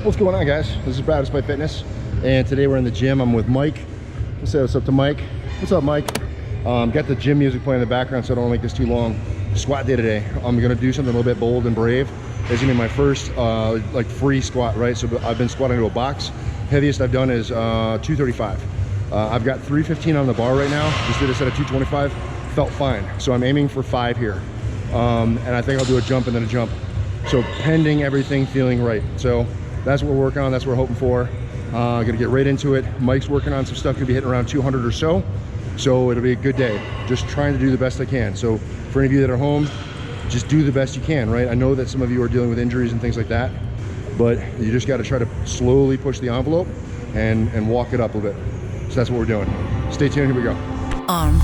What's going on, guys? This is Brad Despite Fitness, and today we're in the gym. I'm with Mike. Let's say what's up to Mike. What's up, Mike? Got the gym music playing in the background so I don't make this too long. Squat day today. I'm gonna do something a little bit bold and brave. It's gonna be my first like free squat, right? So I've been squatting to a box. Heaviest I've done is 235. I've got 315 on the bar right now. Just did a set of 225. Felt fine. So I'm aiming for 5 here. And I think I'll do a jump and then a jump. So pending everything feeling right. So that's what we're working on. That's what we're hoping for. Gonna get right into it. Mike's working on some stuff. Gonna be hitting around 200 or so. So it'll be a good day. Just trying to do the best I can. So for any of you that are home, just do the best you can, right? I know that some of you are dealing with injuries and things like that, but you just got to try to slowly push the envelope and walk it up a bit. So that's what we're doing. Stay tuned. Here we go. Armed.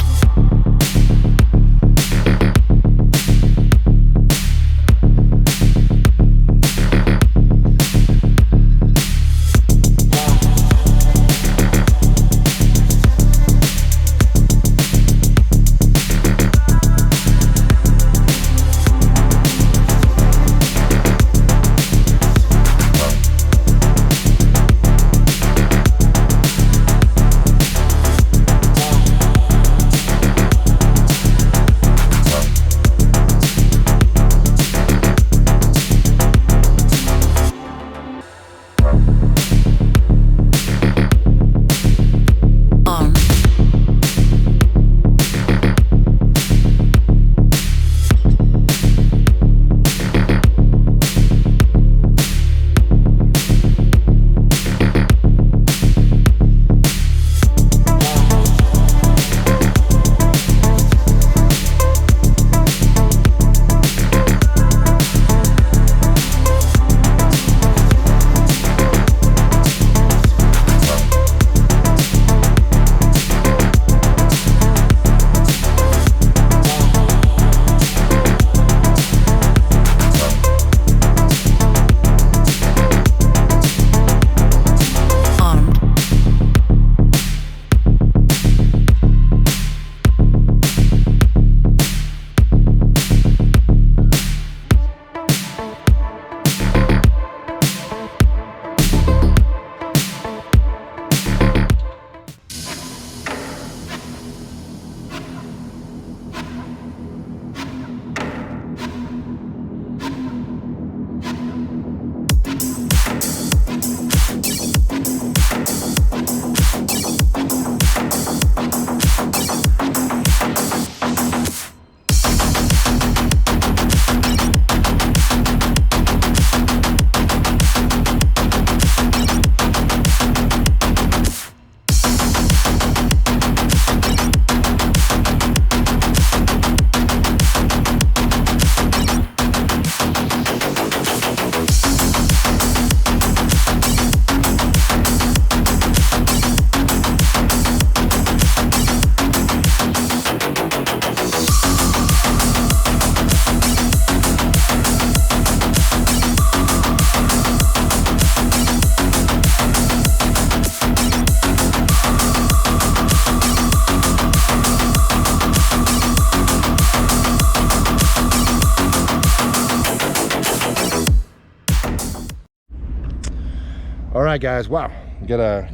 All right, guys. Wow, got a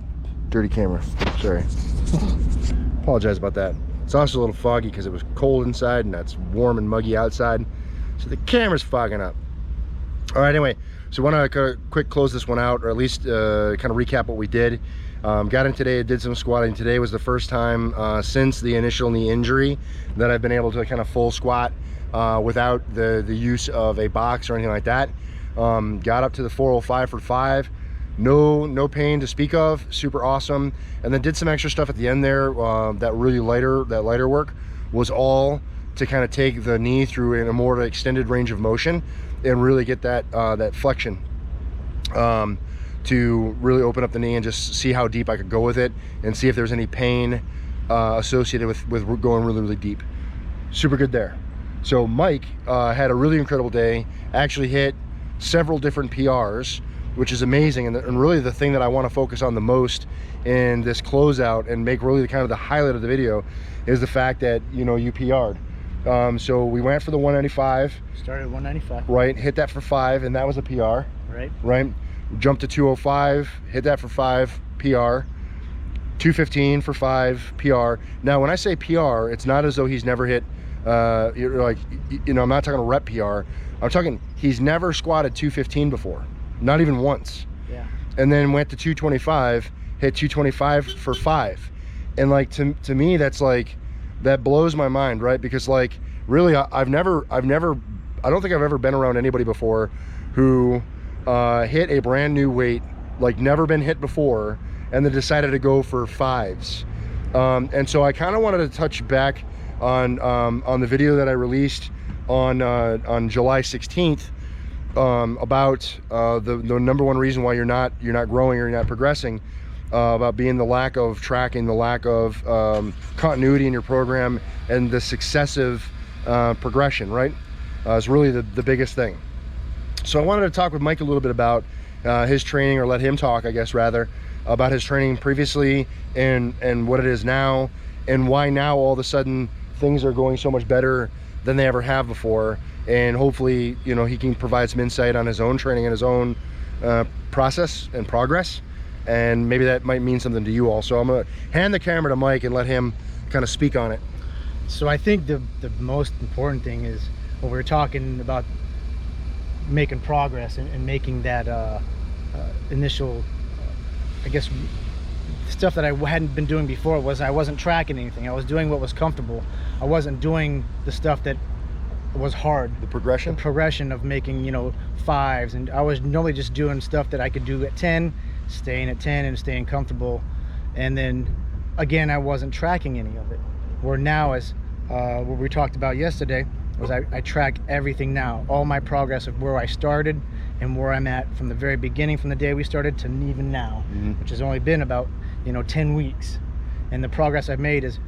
dirty camera. Sorry. Apologize about that. It's also a little foggy because it was cold inside and that's warm and muggy outside, so the camera's fogging up. All right, anyway, so I want to quick close this one out, or at least kind of recap what we did. Got in today, did some squatting. Today was the first time since the initial knee injury that I've been able to kind of full squat without the use of a box or anything like that. Got up to the 405 for 5. No pain to speak of. Super awesome. And then did some extra stuff at the end there. That lighter work was all to kind of take the knee through in a more extended range of motion and really get that that flexion to really open up the knee and just see how deep I could go with it and see if there's any pain associated with going really deep. Super good there. So Mike had a really incredible day. Actually hit several different PRs, which is amazing, and really the thing that I want to focus on the most in this closeout and make really kind of the highlight of the video is the fact that, you know, you PR'd. So we went for the 195. Started at 195. Right, hit that for 5, and that was a PR. Right. Right. jumped to 205, hit that for 5 PR, 215 for 5 PR. Now when I say PR, it's not as though he's never hit like, you know, I'm not talking a rep PR. I'm talking he's never squatted 215 before, not even once. Yeah. And then went to 225, hit 225 for 5. And like to me, that's like, that blows my mind, right? Because like really I don't think I've ever been around anybody before who hit a brand new weight, like never been hit before, and then decided to go for 5s. And so I kind of wanted to touch back on the video that I released on July 16th about the number one reason why you're not growing or you're not progressing, about being the lack of tracking, the lack of continuity in your program, and the successive progression, right? Is really the biggest thing. So I wanted to talk with Mike a little bit about his training, or let him talk, I guess, rather, about his training previously and what it is now, and why now all of a sudden things are going so much better than they ever have before. And hopefully, you know, he can provide some insight on his own training and his own process and progress, and maybe that might mean something to you also. I'm gonna hand the camera to Mike and let him kind of speak on it. So I think the most important thing is, when we were talking about making progress and making that initial, I guess, stuff that I hadn't been doing before, was I wasn't tracking anything. I was doing what was comfortable. I wasn't doing the stuff that was hard. The progression of making, you know, 5s, and I was normally just doing stuff that I could do at 10, staying at 10 and staying comfortable. And then again, I wasn't tracking any of it. Where now, as what we talked about yesterday, was I track everything now, all my progress of where I started and where I'm at from the very beginning, from the day we started to even now, which has only been about, you know, 10 weeks. And the progress I've made is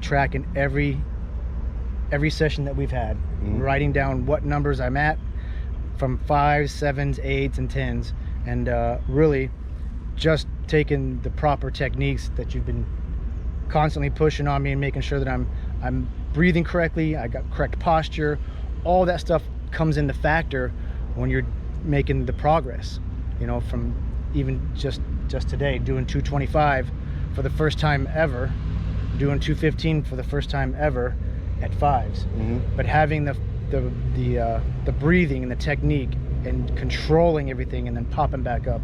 tracking every session that we've had, writing down what numbers I'm at from 5s, 7s, 8s, and 10s, and really just taking the proper techniques that you've been constantly pushing on me, and making sure that I'm breathing correctly, I got correct posture. All that stuff comes into factor when you're making the progress, you know, from even just today, doing 225 for the first time ever, doing 215 for the first time ever at 5s. But having the breathing and the technique and controlling everything and then popping back up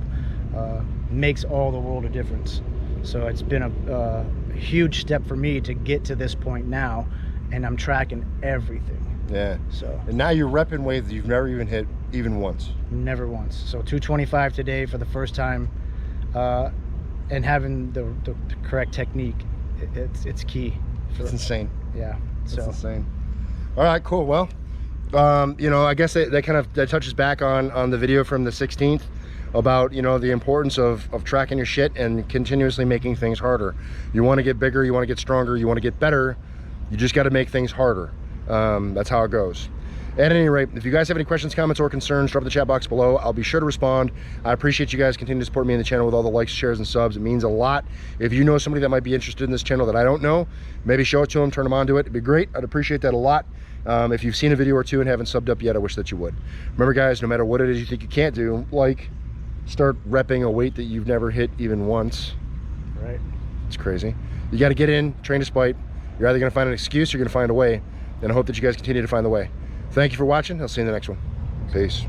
makes all the world of difference. So it's been a huge step for me to get to this point now, and I'm tracking everything. Yeah. So, and now you're repping weights that you've never even hit even once. Never once. So 225 today for the first time, and having the correct technique, it's key. It's insane. Yeah. It's insane. All right, cool. Well, you know, I guess that touches back on the video from the 16th about, you know, the importance of tracking your shit and continuously making things harder. You want to get bigger, you want to get stronger, you want to get better, you just got to make things harder. That's how it goes. At any rate, if you guys have any questions, comments, or concerns, drop in the chat box below. I'll be sure to respond. I appreciate you guys continuing to support me in the channel with all the likes, shares, and subs. It means a lot. If you know somebody that might be interested in this channel that I don't know, maybe show it to them, turn them on to it. It'd be great. I'd appreciate that a lot. If you've seen a video or two and haven't subbed up yet, I wish that you would. Remember, guys, no matter what it is you think you can't do, like, start repping a weight that you've never hit even once. Right. It's crazy. You got to get in, train to spite. You're either going to find an excuse or you're going to find a way. And I hope that you guys continue to find the way. Thank you for watching. I'll see you in the next one. Peace.